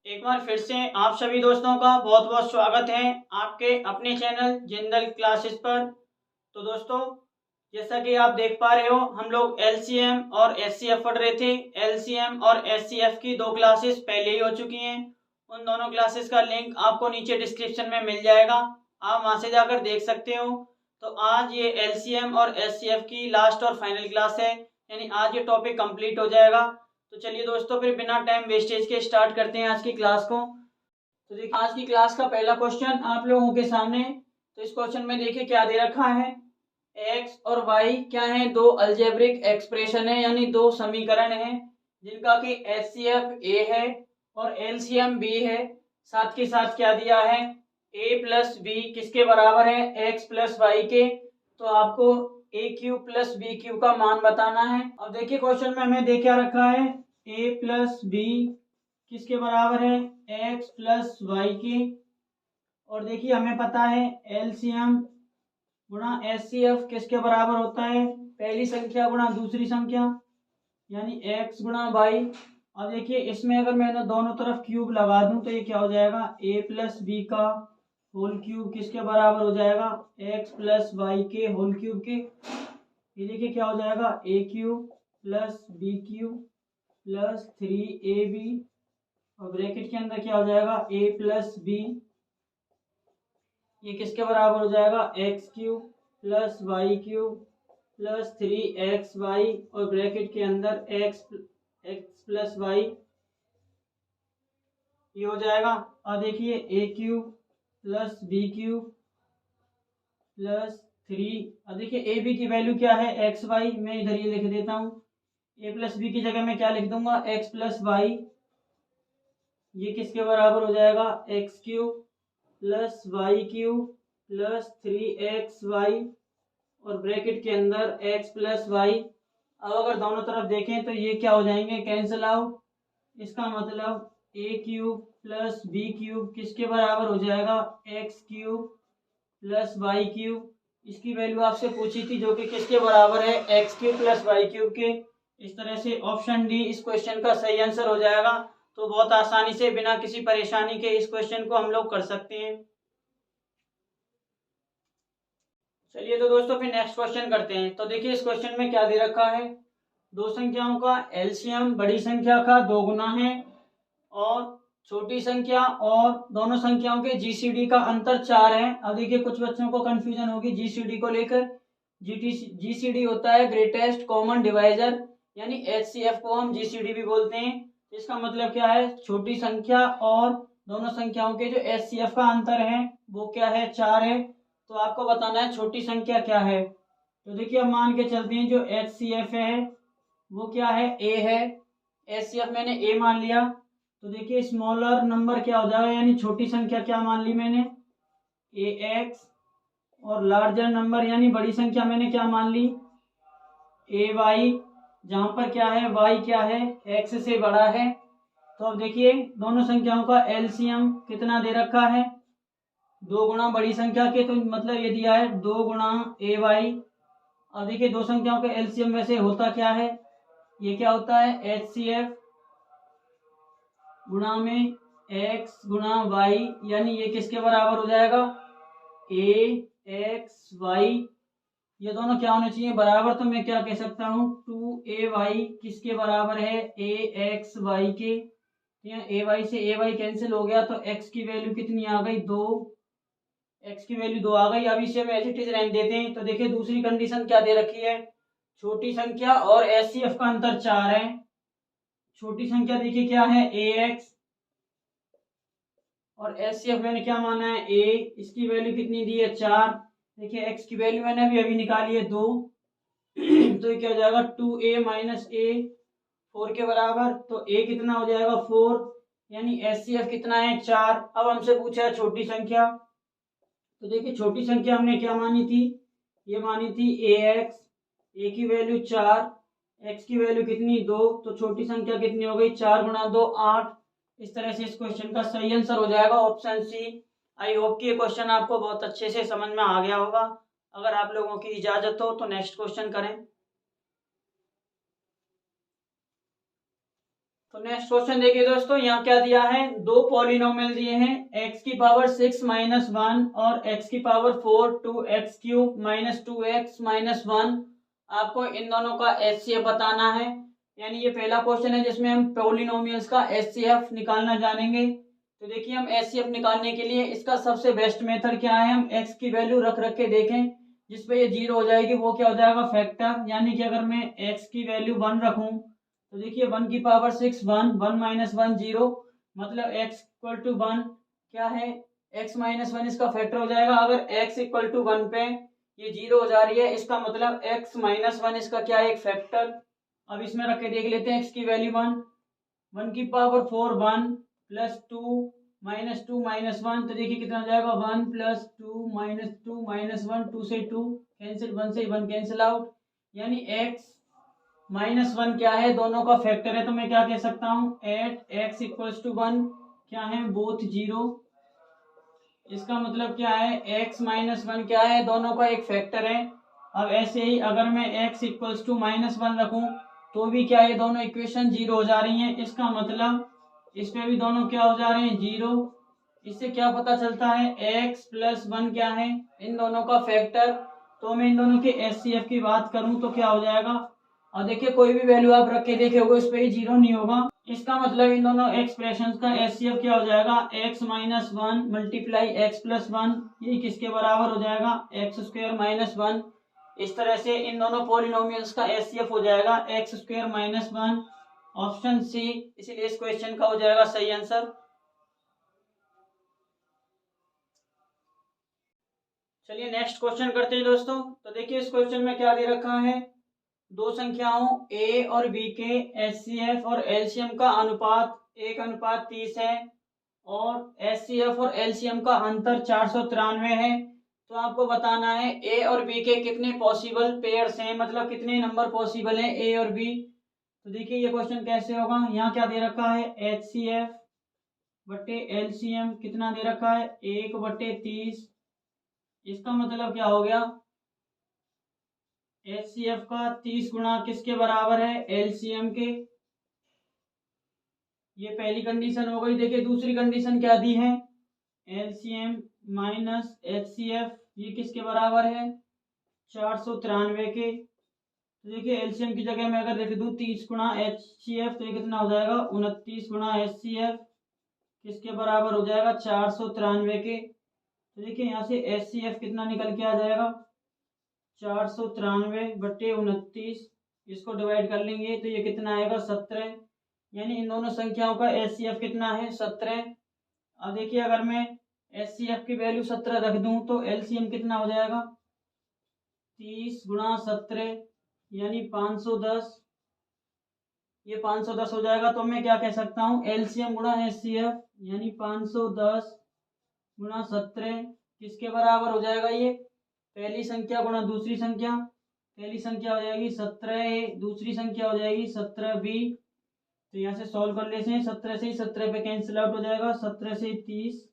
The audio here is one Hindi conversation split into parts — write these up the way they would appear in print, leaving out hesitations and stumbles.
एक बार फिर से आप सभी दोस्तों का बहुत बहुत स्वागत है आपके अपने चैनल जिंदल क्लासेस पर। तो दोस्तों, जैसा कि आप देख पा रहे हो, हम लोग एलसीएम और एचसीएफ पढ़ रहे थे। एलसीएम और एचसीएफ की 2 क्लासेस पहले ही हो चुकी हैं। उन दोनों क्लासेस का लिंक आपको नीचे डिस्क्रिप्शन में मिल जाएगा, आप वहां से जाकर देख सकते हो। तो आज ये एलसीएम और एचसीएफ की लास्ट और फाइनल क्लास है, यानी आज ये टॉपिक कंप्लीट हो जाएगा। तो चलिए दोस्तों, फिर बिना टाइम वेस्टेज के स्टार्ट करते हैं आज की क्लास को। तो देखिए, आज की क्लास का पहला क्वेश्चन आप लोगों के सामने। तो इस क्वेश्चन में देखिए क्या दे रखा है। एक्स और वाई क्या है, दो अलजेब्रिक एक्सप्रेशन है, यानी दो समीकरण है जिनका कि एचसीएफ ए है और एलसीएम बी है। साथ के साथ क्या दिया है, ए प्लस बी किसके बराबर है, एक्स प्लस वाई के। तो आपको ए क्यू प्लस बी क्यू का मान बताना है। अब देखिए क्वेश्चन में हमें दे क्या रखा है, ए प्लस बी किसके बराबर है, एक्स प्लस वाई के। और देखिए हमें पता है एलसीएम गुणा एचसीएफ किसके बराबर होता है, पहली संख्या गुणा दूसरी संख्या, यानी एक्स गुणा वाई। अब देखिए इसमें अगर मैं दोनों तरफ क्यूब लगा दूं तो ये क्या हो जाएगा, ए प्लस बी का होल क्यूब किसके बराबर हो जाएगा, एक्स प्लस वाई के होल क्यूब के। ये देखिए क्या हो जाएगा, A cube plus B cube plus 3ab और ब्रैकेट के अंदर क्या हो जाएगा, ए प्लस बी, ये किसके बराबर हो जाएगा, x cube plus y cube plus 3xy और ब्रैकेट के अंदर एक्स प्लस वाई, ये हो जाएगा। और देखिए A cube plus B cube plus 3। अब देखिए ए बी की वैल्यू क्या है, एक्स वाई, मैं इधर ये लिख देता हूँ। ए प्लस बी की जगह मैं क्या लिख दूंगा, एक्स प्लस वाई, ये किसके बराबर हो जाएगा, x cube plus y cube plus 3xy और ब्रैकेट के अंदर x प्लस वाई। अब अगर दोनों तरफ देखें तो ये क्या हो जाएंगे, कैंसिल आउट। इसका मतलब a cube plus B cube किसके बराबर हो जाएगा, x cube plus y cube. इसकी वैल्यू आपसे पूछी थी जो कि किसके बराबर है, x cube plus y cube के। इस तरह से ऑप्शन डी इस क्वेश्चन का सही आंसर हो जाएगा। तो बहुत आसानी से बिना किसी परेशानी के इस क्वेश्चन को हम लोग कर सकते हैं। चलिए तो दोस्तों फिर नेक्स्ट क्वेश्चन करते हैं। तो देखिए इस क्वेश्चन में क्या दे रखा है, दो संख्याओं का एलसीएम बड़ी संख्या का 2 गुना है और छोटी संख्या और दोनों संख्याओं के जीसीडी का अंतर 4 है। अब देखिए कुछ बच्चों को कंफ्यूजन होगी जीसीडी को लेकर। जीसीडी होता है ग्रेटेस्ट कॉमन डिवाइजर, यानी एचसीएफ को हम जीसीडी भी बोलते हैं। इसका मतलब क्या है, छोटी संख्या और दोनों संख्याओं के जो एचसीएफ का अंतर है वो क्या है, 4 है। तो आपको बताना है छोटी संख्या क्या है। तो देखिए अब मान के चलते हैं जो एचसीएफ है वो क्या है, ए है। एचसीएफ मैंने ए मान लिया। तो देखिए स्मॉलर नंबर क्या हो जाएगा, यानी छोटी संख्या क्या मान ली मैंने, ए एक्स। और लार्जर नंबर यानी बड़ी संख्या मैंने क्या मान ली, ए वाई, जहां पर क्या है, वाई क्या है, एक्स से बड़ा है। तो अब देखिए दोनों संख्याओं का एलसीएम कितना दे रखा है, 2 गुना बड़ी संख्या के, तो मतलब ये दिया है 2 गुना ए वाई। अब देखिए दो संख्याओं का एलसीएम वैसे होता क्या है, ये क्या होता है, एच सी एफ गुणा में एक्स गुणा वाई, यानी ये किसके बराबर हो जाएगा, ए एक्स वाई। ये दोनों क्या होने चाहिए, बराबर। तो मैं क्या कह सकता हूँ, 2ay किसके बराबर है, ए एक्स वाई के। यहाँ ए वाई से ए वाई कैंसिल हो गया, तो x की वैल्यू कितनी आ गई, 2। x की वैल्यू 2 आ गई। अब इसे हम एज इट इज रहने देते हैं। तो देखिए दूसरी कंडीशन क्या दे रखी है, छोटी संख्या और एचसीएफ का अंतर 4 है। छोटी संख्या देखिए क्या है, ए एक्स, और एचसीएफ मैंने क्या माना है, ए। इसकी वैल्यू कितनी दी है, 4। देखिए एक्स की वैल्यू मैंने अभी निकाली है 2। तो ये क्या हो जाएगा, 2a माइनस ए, 4 के बराबर। तो a कितना हो जाएगा, 4, यानी एचसीएफ कितना है, 4। अब हमसे पूछा है छोटी संख्या। तो देखिए छोटी संख्या हमने क्या मानी थी, ये मानी थी ए एक्स, ए की वैल्यू 4, एक्स की वैल्यू कितनी, 2। तो छोटी संख्या कितनी हो गई, 4 गुणा 2 8। इस तरह से इस क्वेश्चन का सही आंसर हो जाएगा ऑप्शन सी। आई होप कि ये क्वेश्चन आपको बहुत अच्छे से समझ में आ गया होगा। अगर आप लोगों की इजाजत हो तो नेक्स्ट क्वेश्चन करें। तो नेक्स्ट क्वेश्चन देखिए दोस्तों, यहाँ क्या दिया है, दो पॉलिनोमियल दिए हैं, x की पावर 6 माइनस 1 और x की power 4 2x cube minus 2x minus 1। आपको इन दोनों का HCF बताना है। यानी ये पहला क्वेश्चन है जिसमें हम पॉलिनोमियल्स का HCF निकालना जानेंगे। तो देखिए, हम HCF निकालने के लिए इसका सबसे बेस्ट मेथड क्या है, हम x की वैल्यू रख रख के देखें, जिसपे ये 0 हो जाएगी वो क्या हो जाएगा, फैक्टर। यानी कि अगर मैं x की वैल्यू 1 रखूं तो देखिए 1 की पावर 6 1 1 माइनस 1 0, मतलब x इक्वल टू 1 क्या है, x माइनस 1 इसका फैक्टर हो जाएगा। अगर x इक्वल टू 1 पे ये 0 हो जा रही है, इसका मतलब x माइनस 1 इसका क्या है, एक फैक्टर। अब इसमें रख के देख लेते हैं, x की वैल्यू 1 1 की पावर 4 1 प्लस 2 माइनस 2 माइनस 1, तो देखिए कितना हो जाएगा, 1 प्लस 2 माइनस 1 2 से 2 कैंसिल, 1 से 1 कैंसिल आउट। यानी x माइनस 1 क्या है, दोनों का फैक्टर है। तो मैं क्या कह सकता हूँ, एट एक्स इक्वल्स टू 1 क्या है, बोथ 0। इसका मतलब क्या है, x माइनस 1 क्या है, दोनों का एक फैक्टर है। अब ऐसे ही अगर मैं x इक्वल्स टू माइनस 1 रखूं तो भी क्या है, दोनों इक्वेशन 0 हो जा रही हैं। इसका मतलब इसमें भी दोनों क्या हो जा रहे हैं, 0। इससे क्या पता चलता है, x प्लस 1 क्या है, इन दोनों का फैक्टर। तो मैं इन दोनों के HCF की बात करूं तो क्या हो जाएगा, और देखिए कोई भी वैल्यू आप रख के देखे होगे उस पर ही 0 नहीं होगा। इसका मतलब इन दोनों एक्सप्रेशन का HCF क्या हो जाएगा, x minus 1 multiply x plus 1, ये किसके बराबर हो जाएगा, एक्स स्क्वायर माइनस 1। इस तरह से इन दोनों पॉलिनोमियल्स का HCF हो जाएगा x square minus 1, option C. इसीलिए इस क्वेश्चन का हो जाएगा सही आंसर। चलिए नेक्स्ट क्वेश्चन करते हैं दोस्तों। तो देखिए इस क्वेश्चन में क्या दे रखा है, दो संख्याओं a और b के HCF और LCM का अनुपात 1:30 है और HCF और LCM का अंतर 493 है। तो आपको बताना है a और b के कितने पॉसिबल पेयर्स हैं, मतलब कितने नंबर पॉसिबल हैं a और b। तो देखिए ये क्वेश्चन कैसे होगा, यहाँ क्या दे रखा है, HCF बटे LCM कितना दे रखा है, 1/30। इसका मतलब क्या हो गया, HCF का 30 गुना किसके बराबर है, LCM के। ये पहली कंडीशन हो गई। देखिए दूसरी कंडीशन क्या दी है, LCM माइनस HCF, ये किसके बराबर है, 493 के। तो देखिए LCM की जगह में अगर देख दूं 30 गुना HCF तो ये कितना हो जाएगा, 29 गुना HCF किसके बराबर हो जाएगा, 493 के। तो देखिए यहाँ से HCF कितना निकल के आ जाएगा, 493/29, इसको डिवाइड कर लेंगे तो ये कितना आएगा, 17। यानी इन दोनों संख्याओं का HCF कितना है, 17। अब देखिए अगर मैं HCF की वैल्यू 17 रख दूं तो LCM कितना हो जाएगा, 30 गुणा 17 यानी 510। ये 510 हो जाएगा। तो मैं क्या कह सकता हूँ, LCM गुणा HCF यानी 510 गुणा 17 किसके बराबर हो जाएगा, ये पहली संख्या गुणा दूसरी संख्या। पहली संख्या हो जाएगी 17A, दूसरी संख्या हो जाएगी 17B। तो यहाँ से सॉल्व कर लेते हैं, 17 से ही 17 पे कैंसिल आउट हो जाएगा, 17 से 30।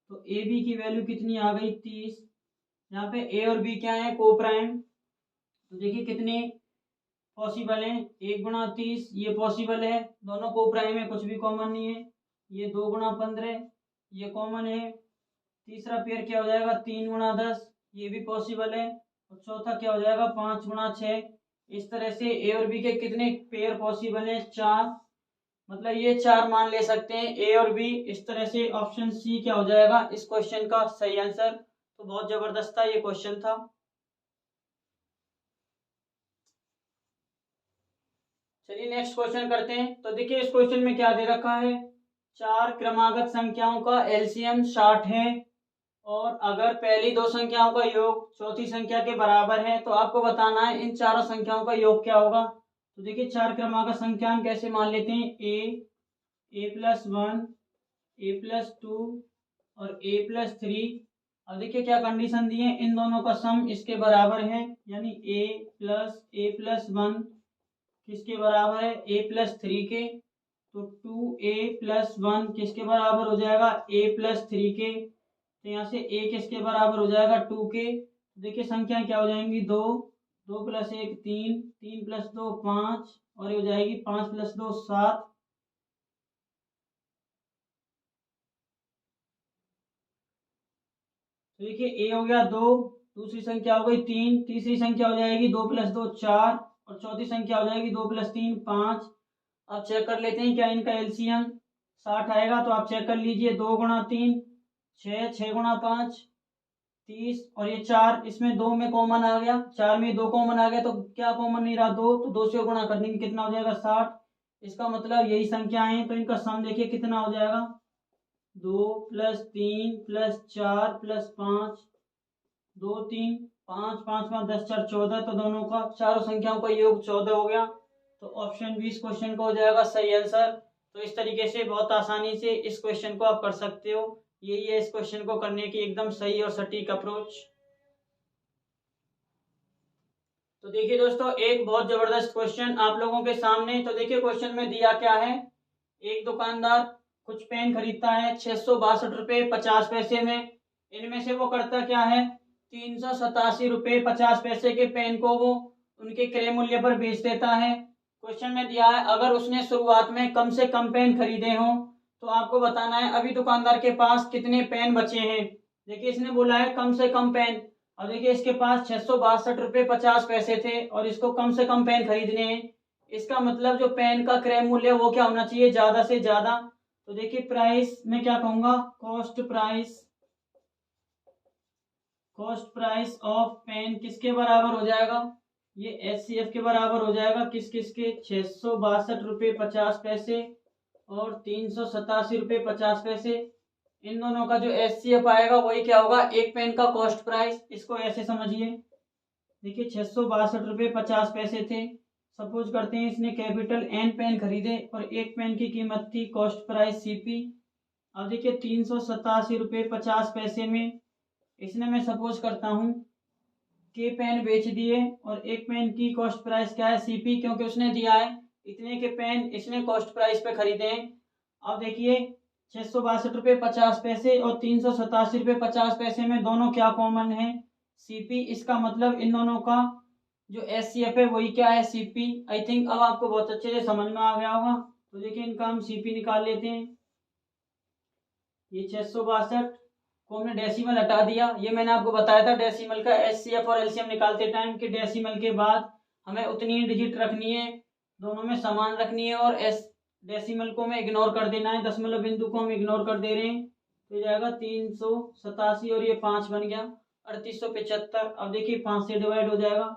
तो ए बी की वैल्यू कितनी आ गई, 30। यहाँ पे ए और बी क्या है, को प्राइम। तो देखिए कितने पॉसिबल है, 1/30 ये पॉसिबल है, दोनों को प्राइम है, कुछ भी कॉमन नहीं है। ये 2/15 ये कॉमन है। तीसरा पेयर क्या हो जाएगा, 3/10 ये भी पॉसिबल है। और चौथा क्या हो जाएगा, 5/6। इस तरह से ए और बी के कितने पेयर पॉसिबल है, 4। मतलब ये 4 मान ले सकते हैं ए और बी। इस तरह से ऑप्शन सी क्या हो जाएगा इस क्वेश्चन का सही आंसर। तो बहुत जबरदस्त था ये क्वेश्चन था। चलिए नेक्स्ट क्वेश्चन करते हैं। तो देखिए इस क्वेश्चन में क्या दे रखा है, चार क्रमागत संख्याओं का LCM 60 है और अगर पहली दो संख्याओं का योग चौथी संख्या के बराबर है तो आपको बताना है इन चारों संख्याओं का योग क्या होगा। तो देखिए चार क्रमागत संख्या कैसे मान लेते हैं, a+1 a+2 और a+3। अब देखिए क्या कंडीशन दी है, इन दोनों का सम इसके बराबर है, यानी a+1 किसके बराबर है, a+3 के। तो 2a+1 किसके बराबर हो जाएगा, a+3 के। तो यहाँ से a किसके बराबर हो जाएगा, 2 के। देखिए संख्या क्या हो जाएंगी, 2 2 + 1 3 3 + 2 5 और ये हो जाएगी 5 + 2 7। तो देखिए ए हो गया 2, दूसरी संख्या हो गई 3, तीसरी संख्या हो जाएगी 2 + 2 4, और चौथी संख्या हो जाएगी 2 + 3 5। अब चेक कर लेते हैं क्या इनका एलसीएम 60 आएगा। तो आप चेक कर लीजिए, 2 × 3 6, 6 × 5 30, और ये 4, इसमें 2 में कॉमन आ गया, 4 में 2 कॉमन आ गया, तो क्या कॉमन नहीं रहा 2, तो 2 से गुणा कर देंगे, कितना हो जाएगा 60। इसका मतलब यही संख्याएं हैं, तो इनका सम देखिए कितना हो जाएगा, 2 + 3 + 4 + 5, 2 3 5 5 5 10 4 14, तो दोनों का चारों संख्याओं का योग 14 हो गया। तो ऑप्शन बी इस क्वेश्चन का हो जाएगा सही आंसर। तो इस तरीके से बहुत आसानी से इस क्वेश्चन को आप कर सकते हो। यही है इस क्वेश्चन को करने की एकदम सही और सटीक अप्रोच। तो देखिए दोस्तों, एक बहुत जबरदस्त क्वेश्चन आप लोगों के सामने। तो देखिए क्वेश्चन में दिया क्या है, एक दुकानदार कुछ पेन खरीदता है 662 रुपये 50 पैसे में। इनमें से वो करता क्या है, 387 रुपये 50 पैसे के पेन को वो उनके क्रय मूल्य पर बेच देता है। क्वेश्चन में दिया है अगर उसने शुरुआत में कम से कम पेन खरीदे हों तो आपको बताना है अभी दुकानदार के पास कितने पेन बचे हैं। देखिए इसने बोला है कम से कम पेन। अब देखिए इसके पास 662 रुपये 50 पैसे थे और इसको कम से कम पेन खरीदने हैं। इसका मतलब जो पेन का क्रय मूल्य वो क्या होना चाहिए, ज्यादा से ज्यादा। तो देखिए प्राइस में क्या कहूंगा, कॉस्ट प्राइस ऑफ पेन किसके बराबर हो जाएगा, ये एचसीएफ के बराबर हो जाएगा। किसके 662 रुपये 50 पैसे और 387 रुपये 50 पैसे। इन दोनों का जो एचसीएफ आएगा वही क्या होगा, एक पेन का कॉस्ट प्राइस। इसको ऐसे समझिए, देखिए 662 रुपये 50 पैसे थे। सपोज करते हैं इसने कैपिटल एन पेन खरीदे और एक पेन की कीमत थी कॉस्ट प्राइस सीपी। अब देखिए 387 रुपये 50 पैसे में इसने, मैं सपोज करता हूँ के पेन बेच दिए और एक पेन की कॉस्ट प्राइस क्या है सीपी, क्योंकि उसने दिया है इतने के पेन इसने कॉस्ट प्राइस पे खरीदे हैं। अब देखिए 662 रुपये 50 पैसे और 387 रुपये 50 पैसे में दोनों क्या कॉमन है, सीपी। इसका मतलब इन दोनों का जो एचसीएफ है वही क्या है, सीपी। आई थिंक अब आपको बहुत अच्छे से समझ में आ गया होगा। तो देखिए इनका हम सीपी निकाल लेते हैं। ये 662 को हमने डेसिमल हटा दिया। ये मैंने आपको बताया था डेसिमल का एचसीएफ और एलसीएम निकालते टाइम कि डेसिमल के बाद हमें उतनी डिजिट रखनी है, दोनों में समान रखनी है, और एस डेसिमल को हमें इग्नोर कर देना है, दशमलव बिंदु को हम इग्नोर कर दे रहे हैं। तो जाएगा 387 और ये 5 बन गया 3875। अब देखिए 5 से डिवाइड हो जाएगा,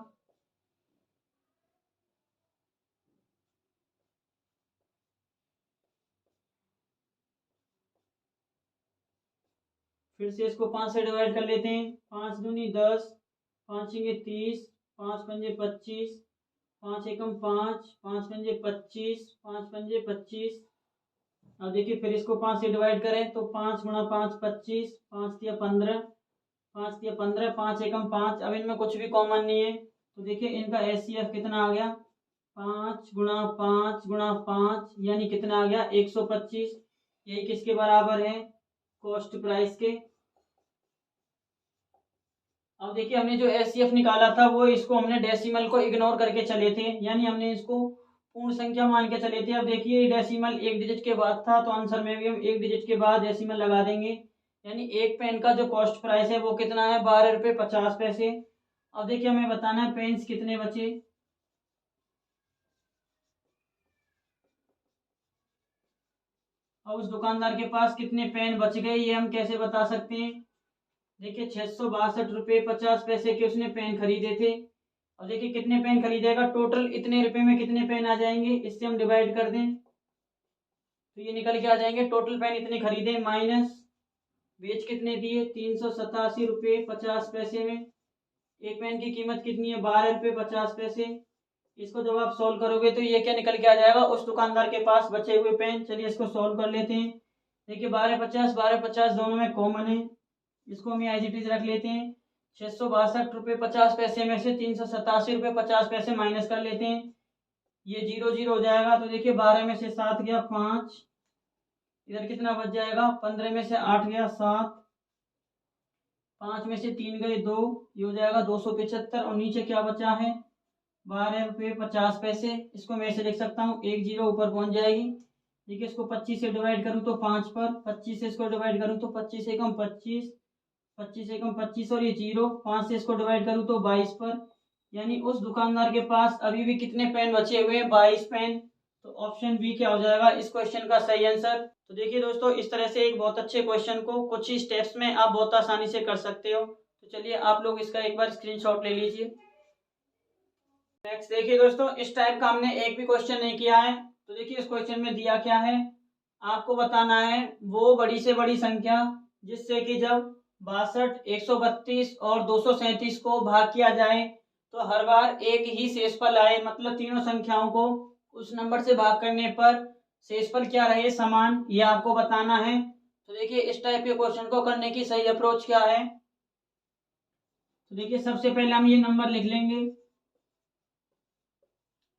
फिर से इसको 5 से डिवाइड कर लेते हैं। 5 दूनी 10, 5 छंगे 30, 5 पंजे 25, 5 एकम 5, 5 पंजे 25, 5 पंजे 25। अब देखिए फिर इसको 5 से डिवाइड करें तो 5 × 5 25, 5 तिया 15, 5 तिया 15, 5 एकम 5। अब इनमें कुछ भी कॉमन नहीं है, तो देखिए इनका एचसीएफ कितना आ गया, 5 × 5 × 5 यानी कितना आ गया 125। यही किसके बराबर है, कॉस्ट प्राइस के। अब देखिए हमने जो एचसीएफ निकाला था वो इसको हमने डेसिमल को इग्नोर करके चले थे, यानी हमने इसको पूर्ण संख्या मान के चले थे। अब देखिए डेसिमल एक डिजिट के बाद था तो आंसर में भी हम एक डिजिट के बाद डेसिमल लगा देंगे, यानी एक पेन का जो कॉस्ट प्राइस है वो कितना है 12 रुपये 50 पैसे। अब देखिए हमें बताना है पेन्स कितने बचे। अब उस दुकानदार के पास कितने पेन बच गए ये हम कैसे बता सकते हैं। देखिए 662 रुपये 50 पैसे के उसने पेन खरीदे थे। अब देखिए कितने पेन खरीदेगा, टोटल इतने रुपए में कितने पेन आ जाएंगे, इससे हम डिवाइड कर दें तो ये निकल के आ जाएंगे। टोटल पेन इतने खरीदे माइनस बेच कितने दिए 387 रुपये 50 पैसे में। एक पेन की कीमत कितनी है 12 रुपये 50 पैसे। इसको जब आप सॉल्व करोगे तो ये क्या निकल के आ जाएगा, उस दुकानदार के पास बचे हुए पेन। चलिए इसको सॉल्व कर लेते हैं। देखिए 12 50 दोनों में कॉमन है, इसको हम एज इट इज रख लेते हैं। 662 रुपये 50 पैसे में से 387 रुपये 50 पैसे माइनस कर लेते हैं, ये 0 0 हो जाएगा। तो देखिए 12 में से 7 गया 5, इधर कितना बच जाएगा 15 में से 8 गया 7, 5 में से 3 गए 2, ये हो जाएगा 275। और नीचे क्या बचा है 12 रुपये 50 पैसे। इसको मैं ऐसे लिख सकता हूँ, 1 0 ऊपर पहुंच जाएगी। देखिए इसको 25 से डिवाइड करूँ तो 5 पर, 25 से इसको डिवाइड करूँ तो 25 एकम 25, 25 एकम 25 और ये 0, 5 से इसको डिवाइड करूँ तो 22 पर, यानी उस दुकानदार के पास अभी भी कितने पेन बचे हुए हैं, 22 पेन। तो ऑप्शन बी क्या हो जाएगा इस क्वेश्चन का सही आंसर। तो देखिए दोस्तों, इस तरह से एक बहुत अच्छे क्वेश्चन को कुछ ही स्टेप्स में आप बहुत आसानी से कर सकते हो। तो चलिए आप लोग इसका एक बार स्क्रीनशॉट ले लीजिए। नेक्स्ट देखिए दोस्तों, इस टाइप का हमने एक भी क्वेश्चन नहीं किया है। तो देखिए इस क्वेश्चन में दिया क्या है, आपको बताना है वो बड़ी से बड़ी संख्या जिससे कि जब 62, 132 और 237 को भाग किया जाए तो हर बार एक ही शेषफल आए, मतलब तीनों संख्याओं को उस नंबर से भाग करने पर शेषफल क्या रहे, समान, ये आपको बताना है। तो देखिए इस टाइप के क्वेश्चन को करने की सही अप्रोच क्या है। तो देखिए सबसे पहले हम ये नंबर लिख लेंगे।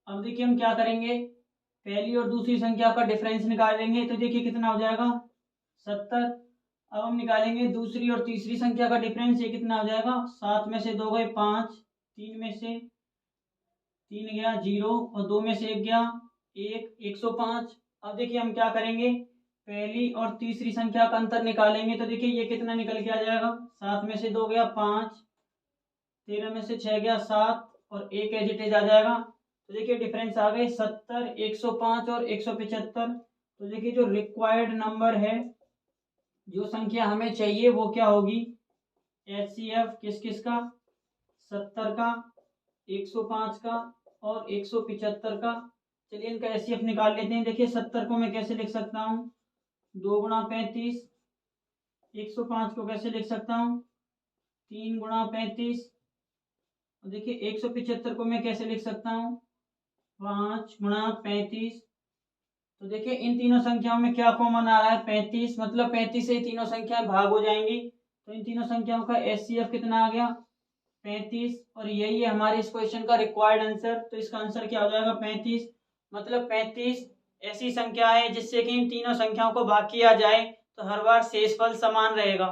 अब देखिए हम क्या करेंगे, पहली और दूसरी संख्या का डिफरेंस निकालेंगे। तो देखिए कितना हो जाएगा 70। अब हम निकालेंगे दूसरी और तीसरी संख्या का डिफरेंस, ये कितना हो जाएगा 7 में से 2 गए 5, 3 में से 3 गया 0 और 2 में से 1 गया 1, 105। अब देखिए हम क्या करेंगे, पहली और तीसरी संख्या का अंतर निकालेंगे। तो देखिए ये कितना निकल के आ जाएगा, 7 में से 2 गया 5, 13 में से 6 गया 7 और 1 एज इट इज आ जाएगा। तो देखिए डिफरेंस आ गए 70, 105 और 175। तो देखिए जो रिक्वायर्ड नंबर है, जो संख्या हमें चाहिए वो क्या होगी, HCF किस किस का, 70 का, 105 का और 175 का। चलिए इनका HCF निकाल लेते हैं। देखिए 70 को मैं कैसे लिख सकता हूँ, 2 गुणा 35। 105 को कैसे लिख सकता हूँ, 3 गुणा 35। और देखिए 175 को मैं कैसे लिख सकता हूँ, 5 गुणा 35। तो देखिए इन तीनों संख्याओं में क्या कॉमन आ रहा है, 35, मतलब 35 से ही तीनों संख्याएं भाग हो जाएंगी। तो इन तीनों संख्याओं का HCF कितना आ गया, 35। और यही है हमारे इस क्वेश्चन का रिक्वायर्ड आंसर। तो इसका आंसर क्या हो जाएगा 35, मतलब 35 ऐसी संख्या है जिससे कि इन तीनों संख्याओं को भाग किया जाए तो हर बार शेषफल समान रहेगा।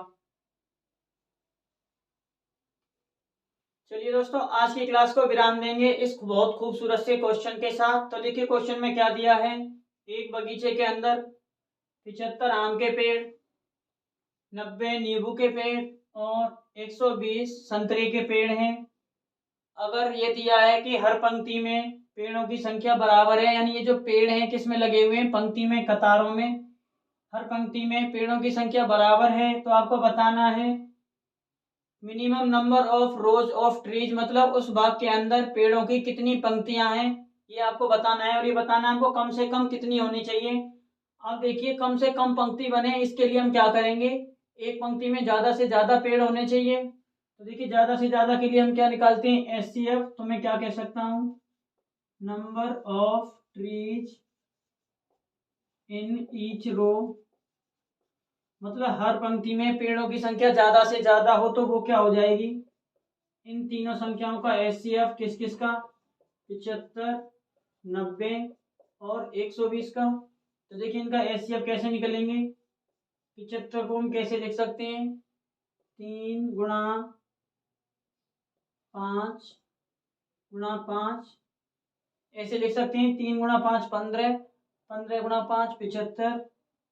चलिए दोस्तों, आज की क्लास को विराम देंगे इस बहुत खूबसूरत से क्वेश्चन के साथ। तो देखिए क्वेश्चन में क्या दिया है, एक बगीचे के अंदर 75 आम के पेड़, 90 नींबू के पेड़ और 120 संतरे के पेड़ हैं। अगर ये दिया है कि हर पंक्ति में पेड़ों की संख्या बराबर है, यानी ये जो पेड़ हैं किस में लगे हुए हैं, पंक्ति में, कतारों में, हर पंक्ति में पेड़ों की संख्या बराबर है, तो आपको बताना है minimum number of rose of trees, मतलब उस बाग के अंदर पेड़ों की कितनी पंक्तियां हैं, ये आपको बताना है। और ये बताना है आपको कम से कम कितनी होनी चाहिए। अब देखिए कम से कम पंक्ति बने इसके लिए हम क्या करेंगे, एक पंक्ति में ज्यादा से ज्यादा पेड़ होने चाहिए। तो देखिए ज्यादा से ज्यादा के लिए हम क्या निकालते हैं, HCF। तो मैं क्या कह सकता हूँ, number of trees in each row, मतलब हर पंक्ति में पेड़ों की संख्या ज्यादा से ज्यादा हो तो वो क्या हो जाएगी, इन तीनों संख्याओं का HCF किस किस का, 75, 90 और 120 का। तो देखिए इनका HCF कैसे निकलेंगे, 75 को हम कैसे लिख सकते हैं, 3 गुणा 5 गुणा 5 ऐसे लिख सकते हैं, 3 गुणा 5 15, 15 गुणा 5 75।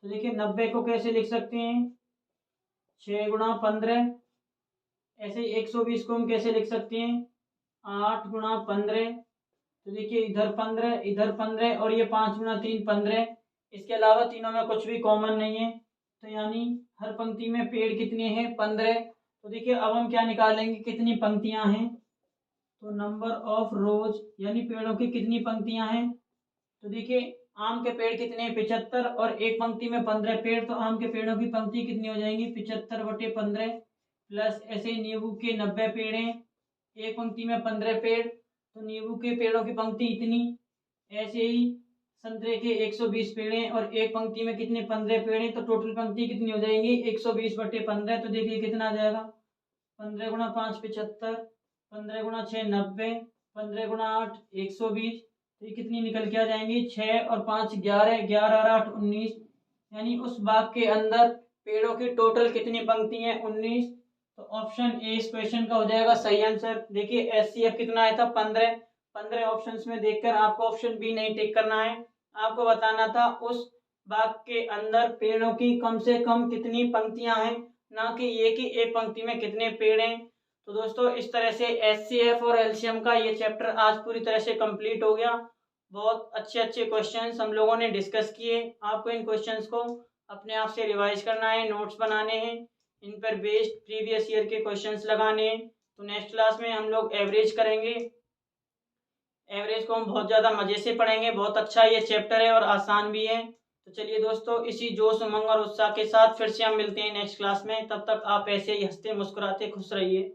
तो देखिए 90 को कैसे लिख सकते हैं, 6 गुणा 15। ऐसे 120 को हम कैसे लिख सकते हैं, 8 गुणा 15। तो देखिए इधर 15 इधर 15 और ये 5 गुणा 3 15। इसके अलावा तीनों में कुछ भी कॉमन नहीं है, तो यानी हर पंक्ति में पेड़ कितने हैं, 15। तो देखिए अब हम क्या निकालेंगे, कितनी पंक्तियां हैं, तो नंबर ऑफ रोज, यानी पेड़ों की कितनी पंक्तियां हैं। तो देखिए आम के पेड़ कितने हैं, 75, और एक पंक्ति में 15 पेड़, तो आम के पेड़ों की पंक्ति कितनी हो जाएंगी, 75/15। प्लस ऐसे नींबू के 90 पेड़ हैं, एक पंक्ति में 15 पेड़, तो नींबू के पेड़ों की पंक्ति इतनी। ऐसे ही संतरे के 120 पेड़ हैं और एक पंक्ति में कितने, 15 पेड़ हैं, तो टोटल पंक्ति कितनी हो जाएंगी, 120/15। तो देखिए कितना आ जाएगा, 15 गुणा 5 75, 15 गुणा 6 90, 15 गुणा 8 120। तो ये कितनी निकल के आ जाएंगी, 6 और 5 11, 11 और 8 19, यानी उस बाग के अंदर पेड़ों की टोटल कितनी पंक्ति है, 19। तो ऑप्शन ए इस क्वेश्चन का हो जाएगा सही आंसर। देखिए HCF कितना आया था, 15। 15 ऑप्शंस में देखकर आपको ऑप्शन बी नहीं टिक करना है, आपको बताना था उस बाग के अंदर पेड़ों की कम से कम कितनी पंक्तियां हैं। ना कि ये कि एक पंक्ति में कितने पेड़ हैं। तो दोस्तों इस तरह से एचसीएफ और एलसीएम का ये चैप्टर आज पूरी तरह से कंप्लीट हो गया। बहुत अच्छे अच्छे क्वेश्चंस हम लोगों ने डिस्कस किए। आपको इन क्वेश्चंस को अपने आप से रिवाइज करना है, नोट्स बनाने हैं, इन पर बेस्ड प्रीवियस ईयर के क्वेश्चंस लगाने हैं। तो नेक्स्ट क्लास में हम लोग एवरेज करेंगे। एवरेज को हम बहुत ज़्यादा मज़े से पढ़ेंगे। बहुत अच्छा ये चैप्टर है और आसान भी है। तो चलिए दोस्तों, इसी जोश उमंग और उत्साह के साथ फिर से हम मिलते हैं नेक्स्ट क्लास में। तब तक आप ऐसे ही हंसते मुस्कुराते खुश रहिए।